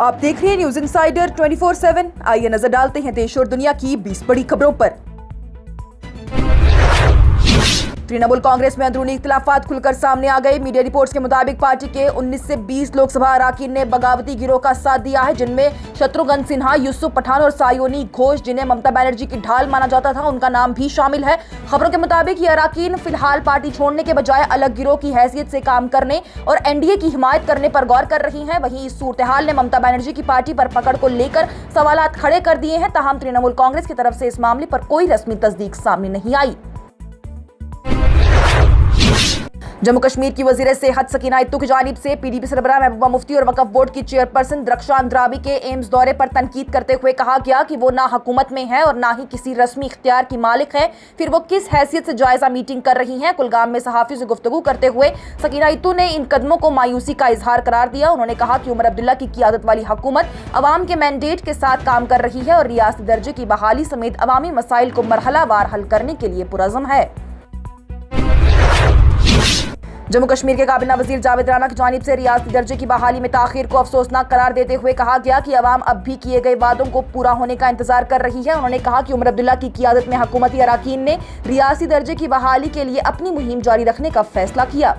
आप देख रहे हैं न्यूज इंसाइडर 24/7। आइए नजर डालते हैं देश और दुनिया की 20 बड़ी खबरों पर। तृणमूल कांग्रेस में अंदरूनी इख्तिलाफात खुलकर सामने आ गए। मीडिया रिपोर्ट्स के मुताबिक पार्टी के 19 से 20 लोकसभा अराकीन ने बगावती गिरोह का साथ दिया है, जिनमें शत्रुघ्न सिन्हा, यूसुफ पठान और सायोनी घोष, जिन्हें ममता बनर्जी की ढाल माना जाता था, उनका नाम भी शामिल है। खबरों के मुताबिक ये अराकीन फिलहाल पार्टी छोड़ने के बजाय अलग गिरोह की हैसियत से काम करने और एनडीए की हिमायत करने पर गौर कर रही हैं। वहीं इस सूरत-ए-हाल ने ममता बनर्जी की पार्टी पर पकड़ को लेकर सवालात खड़े कर दिए हैं। ताहम तृणमूल कांग्रेस की तरफ से इस मामले पर कोई रस्मी तस्दीक सामने नहीं आई। जम्मू कश्मीर की वजीर सेहत सकीना इत्तू की जानिब से पीडीपी सरबराह महबूबा मुफ्ती और वक्फ बोर्ड की चेयरपर्सन रक्षा अंद्राबी के एम्स दौरे पर तनकीद करते हुए कहा गया कि वो ना हुकूमत में है और ना ही किसी रस्मी इख्तियार की मालिक है, फिर वो किस हैसियत से जायजा मीटिंग कर रही हैं। कुलगाम में सहाफियों से गुफ्तगू करते हुए सकीना इत्तू ने इन कदमों को मायूसी का इजहार करार दिया। उन्होंने कहा कि उमर अब्दुल्ला की क़ियादत वाली हुकूमत अवाम के मैंडेट के साथ काम कर रही है और रियासती दर्जे की बहाली समेत अवामी मसाइल को मरहलावार हल करने के लिए पुरअज़्म है। जम्मू कश्मीर के काबिना वजीर जावेद राना की जानिब से रियासती दर्जे की बहाली में ताखीर को अफसोसनाक करार देते हुए कहा गया कि अवाम अब भी किए गए वादों को पूरा होने का इंतजार कर रही है। उन्होंने कहा कि उमर अब्दुल्ला की क़ियादत में हुकूमती अराकीन ने रियासती दर्जे की बहाली के लिए अपनी मुहिम जारी रखने का फैसला किया।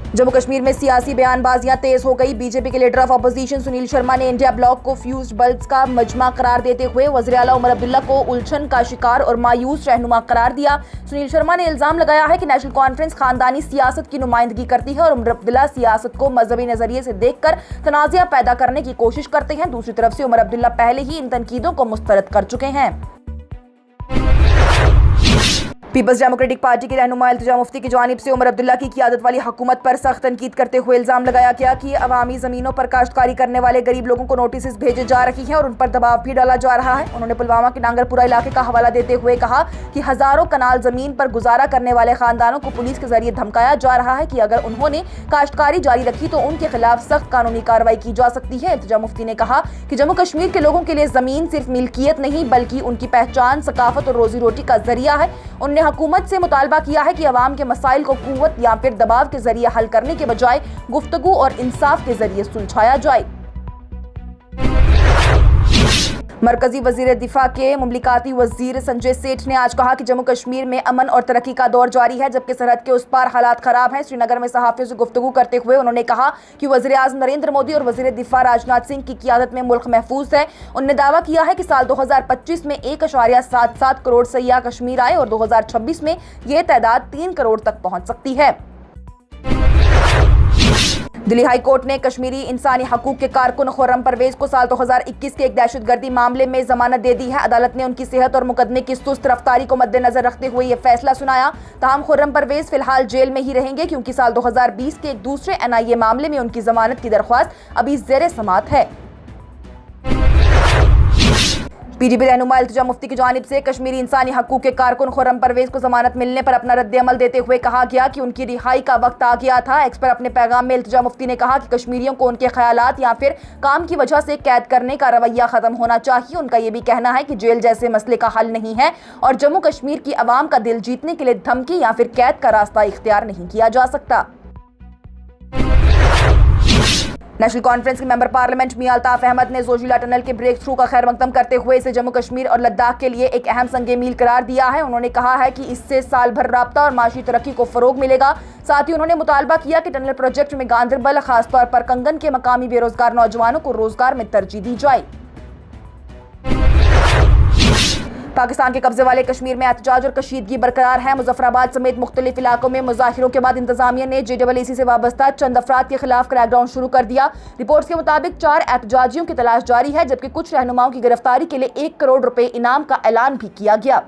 जम्मू कश्मीर में सियासी बयानबाजियां तेज हो गई। बीजेपी के leader of opposition Sunil Sharma ने इंडिया ब्लॉक को फ्यूज्ड बल्ब्स का मजमा करार देते हुए वज़ीर आला उमर अब्दुल्ला को उलझन का शिकार और मायूस रहनुमा करार दिया। सुनील शर्मा ने इल्जाम लगाया है कि नेशनल कॉन्फ्रेंस खानदानी सियासत की नुमाइंदगी करती है और उमर अब्दुल्ला सियासत को मजहबी नजरिए से देखकर तनाज़ा पैदा करने की कोशिश करते हैं। दूसरी तरफ से उमर अब्दुल्ला पहले ही इन तनकीदों को मुस्तरद कर चुके हैं। पीपल्स डेमोक्रेटिक पार्टी के रहनुमा इल्तिजा मुफ्ती की जानिब से उमर अब्दुल्ला की क़ियादत वाली हुकूमत पर सख्त तनकीद करते हुए इल्जाम लगाया गया कि अवामी ज़मीनों पर काश्तकारी करने वाले गरीब लोगों को नोटिस भेजे जा रही हैं और उन पर दबाव भी डाला जा रहा है। उन्होंने पुलवामा के नांगरपुरा इलाके का हवाला देते हुए कहा कि हज़ारों कनाल ज़मीन पर गुजारा करने वाले खानदानों को पुलिस के जरिए धमकाया जा रहा है कि अगर उन्होंने काश्तकारी जारी रखी तो उनके खिलाफ सख्त कानूनी कार्रवाई की जा सकती है। इल्तिजा मुफ्ती ने कहा कि जम्मू कश्मीर के लोगों के लिए ज़मीन सिर्फ मिल्कियत नहीं बल्कि उनकी पहचान, सकाफत और रोजी रोटी का जरिया है। उन्होंने हुकूमत से मुतालबा किया है कि अवाम के मसाइल को कुव्वत या फिर दबाव के जरिए हल करने के बजाय गुफ्तगू और इंसाफ के जरिए सुलझाया जाए। मरकजी वजीर दिफा के मुमलिकाती वजीर संजय सेठ ने आज कहा कि जम्मू कश्मीर में अमन और तरक्की का दौर जारी है, जबकि सरहद के उस पार हालात खराब हैं। श्रीनगर में सहाफियों से गुफ्तगू करते हुए उन्होंने कहा कि वजीर आज़म नरेंद्र मोदी और वजीर दिफा राजनाथ सिंह की क़ियादत में मुल्क महफूज है। उन्होंने दावा किया है कि साल 2025 में 1.77 करोड़ सयाह कश्मीर आए और 2026 में ये तादाद 3 करोड़ तक पहुँच सकती है। दिल्ली हाई कोर्ट ने कश्मीरी इंसानी हकूक के कारकुन खुर्रम परवेज को साल 2021 के एक दहशतगर्दी मामले में जमानत दे दी है। अदालत ने उनकी सेहत और मुकदमे की सुस्त रफ्तारी को मद्देनजर रखते हुए यह फैसला सुनाया। ताहम खुर्रम परवेज फिलहाल जेल में ही रहेंगे क्योंकि साल 2020 के एक दूसरे एनआईए मामले में उनकी जमानत की दरख्वास्त अभी ज़ेरे समाअत है। पीडीपी रहनुमा इल्तिजा मुफ्ती की जानिब से कश्मीरी इंसानी हकूक के कारकुन खुर्रम परवेज को जमानत मिलने पर अपना रद्द-ए-अमल देते हुए कहा गया कि उनकी रिहाई का वक्त आ गया था। एक्स पर अपने पैगाम में इल्तिजा मुफ्ती ने कहा कि कश्मीरियों को उनके ख्यालात या फिर काम की वजह से कैद करने का रवैया खत्म होना चाहिए। उनका यह भी कहना है कि जेल जैसे मसले का हल नहीं है और जम्मू कश्मीर की आवाम का दिल जीतने के लिए धमकी या फिर कैद का रास्ता इख्तियार नहीं किया जा सकता। नेशनल कॉन्फ्रेंस के मेंबर पार्लियामेंट मियां अल्ताफ अहमद ने जोजिला टनल के ब्रेक थ्रू का खैर मकदम करते हुए इसे जम्मू कश्मीर और लद्दाख के लिए एक अहम संगे मील करार दिया है। उन्होंने कहा है कि इससे साल भर राब्ता और माशी तरक्की को फरोग मिलेगा। साथ ही उन्होंने मुतालबा किया कि टनल प्रोजेक्ट में गांधरबल खासतौर पर कंगन के मकामी बेरोजगार नौजवानों को रोजगार में तरजीह दी जाए। पाकिस्तान के कब्जे वाले कश्मीर में एहतजाज और कशीदगी बरकरार है। मुजफ्फराबाद समेत मुख्तलिफ इलाकों में मुजाहिरों के बाद इंतजामिया ने JEE से वाबस्ता चंद अफराद के खिलाफ क्रैकडाउन शुरू कर दिया। रिपोर्ट्स के मुताबिक 4 एहतजाजियों की तलाश जारी है, जबकि कुछ रहनुमाओं की गिरफ्तारी के लिए 1 करोड़ रुपए इनाम का ऐलान भी किया गया।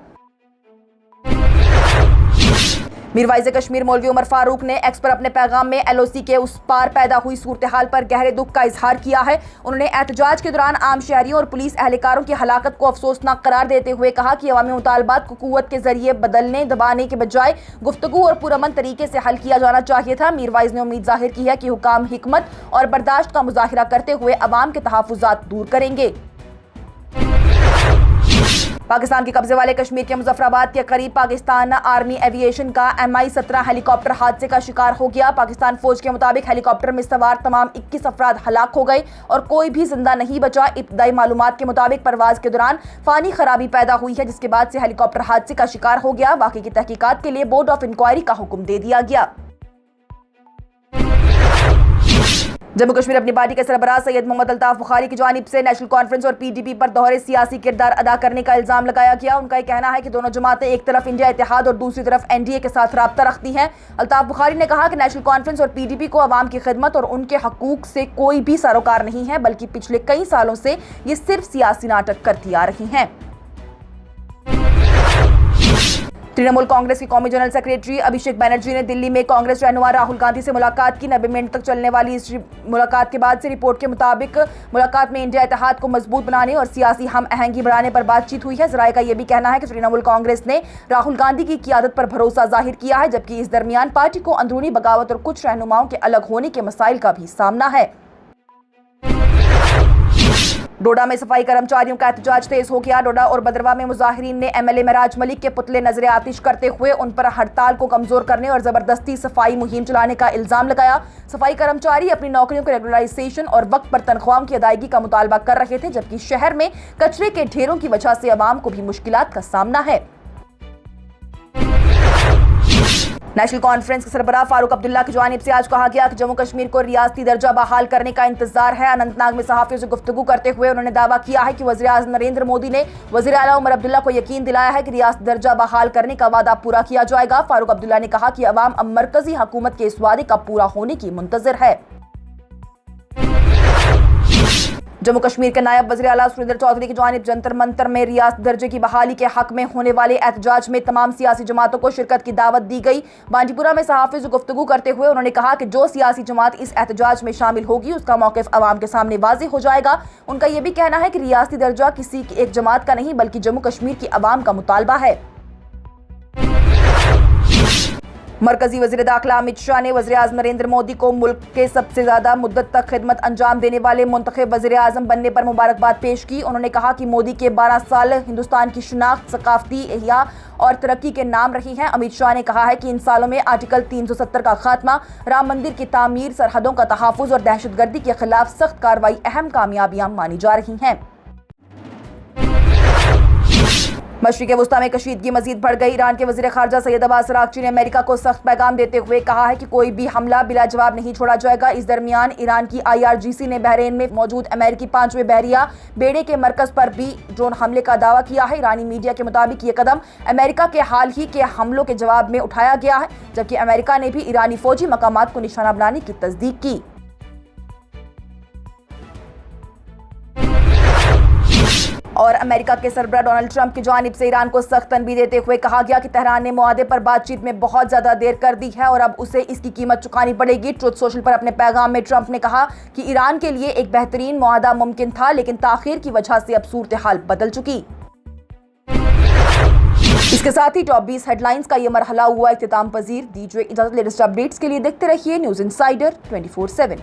मीरवाइज़े कश्मीर मौलवी उमर फारूक ने एक्स पर अपने पैगाम में LOC के उस पार पैदा हुई सूरत हाल पर गहरे दुख का इजहार किया है। उन्होंने एहतजाज के दौरान आम शहरियों और पुलिस एहलकारों की हलाकत को अफसोसनाक करार देते हुए कहा कि अवामी मुतालबात को कुव्वत के जरिए बदलने दबाने के बजाय गुफ्तगू और पुरअमन तरीके से हल किया जाना चाहिए था। मीरवाइज़ ने उम्मीद जाहिर की है कि हुकाम हिकमत और बर्दाश्त का मुजाहिरा करते हुए अवाम के तहफ़्फ़ुज़ात दूर करेंगे। पाकिस्तान के कब्जे वाले कश्मीर के मुजफ्फराबाद के करीब पाकिस्तान आर्मी एविएशन का MI-17 हेलीकॉप्टर हादसे का शिकार हो गया। पाकिस्तान फौज के मुताबिक हेलीकॉप्टर में सवार तमाम 21 अफराद हलाक हो गए और कोई भी जिंदा नहीं बचा। इब्तदाई मालूमात के मुताबिक परवाज के दौरान फानी खराबी पैदा हुई है, जिसके बाद से हेलीकॉप्टर हादसे का शिकार हो गया। वाकई की तहकीकात के लिए बोर्ड ऑफ इंक्वायरी का हुक्म दे दिया गया। जम्मू कश्मीर अपनी पार्टी के सरबराह सैयद मोहम्मद अल्ताफ बुखारी की जानिब से नेशनल कॉन्फ्रेंस और PDP पर दोहरे सियासी किरदार अदा करने का इल्जाम लगाया गया। उनका यह कहना है कि दोनों जमातें एक तरफ इंडिया इत्तेहाद और दूसरी तरफ NDA के साथ राब्ता रखती हैं। अल्ताफ बुखारी ने कहा कि नेशनल कॉन्फ्रेंस और PDP को अवाम की खिदमत और उनके हकूक से कोई भी सरोकार नहीं है, बल्कि पिछले कई सालों से ये सिर्फ सियासी नाटक करती आ रही हैं। तृणमूल कांग्रेस के कौमी जनरल सेक्रेटरी अभिषेक बैनर्जी ने दिल्ली में कांग्रेस रहनुमा राहुल गांधी से मुलाकात की। 90 मिनट तक चलने वाली इस मुलाकात के बाद से रिपोर्ट के मुताबिक मुलाकात में इंडिया इत्तेहाद को मजबूत बनाने और सियासी हम आहंगी बढ़ाने पर बातचीत हुई है। जराये का यह भी कहना है कि तृणमूल कांग्रेस ने राहुल गांधी की क़ियादत पर भरोसा जाहिर किया है, जबकि इस दरमियान पार्टी को अंदरूनी बगावत और कुछ रहनुमाओं के अलग होने के मसाइल का भी सामना है। डोडा में सफाई कर्मचारियों का एहतजाज तेज हो गया। डोडा और बदरवा में मुजाहिरीन ने MLA महराज मलिक के पुतले नजर आतिश करते हुए उन पर हड़ताल को कमजोर करने और जबरदस्ती सफाई मुहिम चलाने का इल्जाम लगाया। सफाई कर्मचारी अपनी नौकरियों के रेगुलराइजेशन और वक्त पर तनख्वाहों की अदायगी का मुतालबा कर रहे थे, जबकि शहर में कचरे के ढेरों की वजह से अवाम को भी मुश्किलात का सामना है। नेशनल कॉन्फ्रेंस के सरबराह फारूक अब्दुल्ला की जानिब से आज कहा गया कि जम्मू कश्मीर को रियासती दर्जा बहाल करने का इंतजार है। अनंतनाग में सहाफियों से गुफ्तगू करते हुए उन्होंने दावा किया है कि वज़ीर-ए-आज़म नरेंद्र मोदी ने वज़ीर आला उमर अब्दुल्ला को यकीन दिलाया है कि रियासती दर्जा बहाल करने का वादा पूरा किया जाएगा। फारूक अब्दुल्ला ने कहा कि अवाम अब मरकजी हुकूमत के इस वादे का पूरा होने की मुंतज़िर है। जम्मू कश्मीर के नायब वज़ीर आला सुरेंद्र चौधरी की जानिब जंतर मंतर में रियासत दर्जे की बहाली के हक में होने वाले एहतजाज में तमाम सियासी जमातों को शिरकत की दावत दी गई। बांडीपुरा में सहाफ़ियों से गुफ्तगू करते हुए उन्होंने कहा कि जो सियासी जमात इस एहतजाज में शामिल होगी उसका मौक़िफ़ अवाम के सामने वाज़ेह हो जाएगा। उनका यह भी कहना है कि रियासती दर्जा किसी एक जमात का नहीं बल्कि जम्मू कश्मीर की अवाम का मुतालबा है। मरकजी वज़ीर दाखिला अमित शाह ने वज़ीर-ए-आज़म नरेंद्र मोदी को मुल्क के सबसे ज्यादा मुद्दत तक खिदमत अंजाम देने वाले मुंतखब वज़ीर-ए-आज़म बनने पर मुबारकबाद पेश की। उन्होंने कहा कि मोदी के 12 साल हिंदुस्तान की शनाख्त, सकाफती एहया और तरक्की के नाम रही हैं। अमित शाह ने कहा है कि इन सालों में आर्टिकल 370 का खात्मा, राम मंदिर की तामीर, सरहदों का तहफ़्फ़ुज़ और दहशतगर्दी के खिलाफ सख्त कार्रवाई अहम कामयाबियां मानी जा रही हैं। मशरिक़ वुस्ता में कशीदगी मजीद बढ़ गई। ईरान के वज़ीर ख़ारजा सैयद अब्बास अराग़ची ने अमेरिका को सख्त पैगाम देते हुए कहा है कि कोई भी हमला बिला जवाब नहीं छोड़ा जाएगा। इस दरमियान ईरान की IRGC ने बहरीन में मौजूद अमेरिकी 5वें बहरिया बेड़े के मरकज़ पर भी ड्रोन हमले का दावा किया है। ईरानी मीडिया के मुताबिक ये कदम अमेरिका के हाल ही के हमलों के जवाब में उठाया गया है, जबकि अमेरिका ने भी ईरानी फौजी मकामात को निशाना बनाने की तस्दीक की। और अमेरिका के सरबराह डोनाल्ड ट्रंप की जानिब से ईरान को सख्त तनबीह देते हुए कहा गया कि तेहरान ने मुआहदे पर बातचीत में बहुत ज्यादा देर कर दी है और अब उसे इसकी कीमत चुकानी पड़ेगी। ट्रुथ सोशल पर अपने पैगाम में ट्रंप ने कहा कि ईरान के लिए एक बेहतरीन मुआहदा मुमकिन था, लेकिन ताखीर की वजह से अब सूरत हाल बदल चुकी। इसके साथ ही टॉप 20 हेडलाइंस का यह मरहला हुआ इख्तिताम पजीर। दीजिए इजाजत। लेटेस्ट अपडेट्स के लिए देखते रहिए न्यूज़ इनसाइडर 24/7।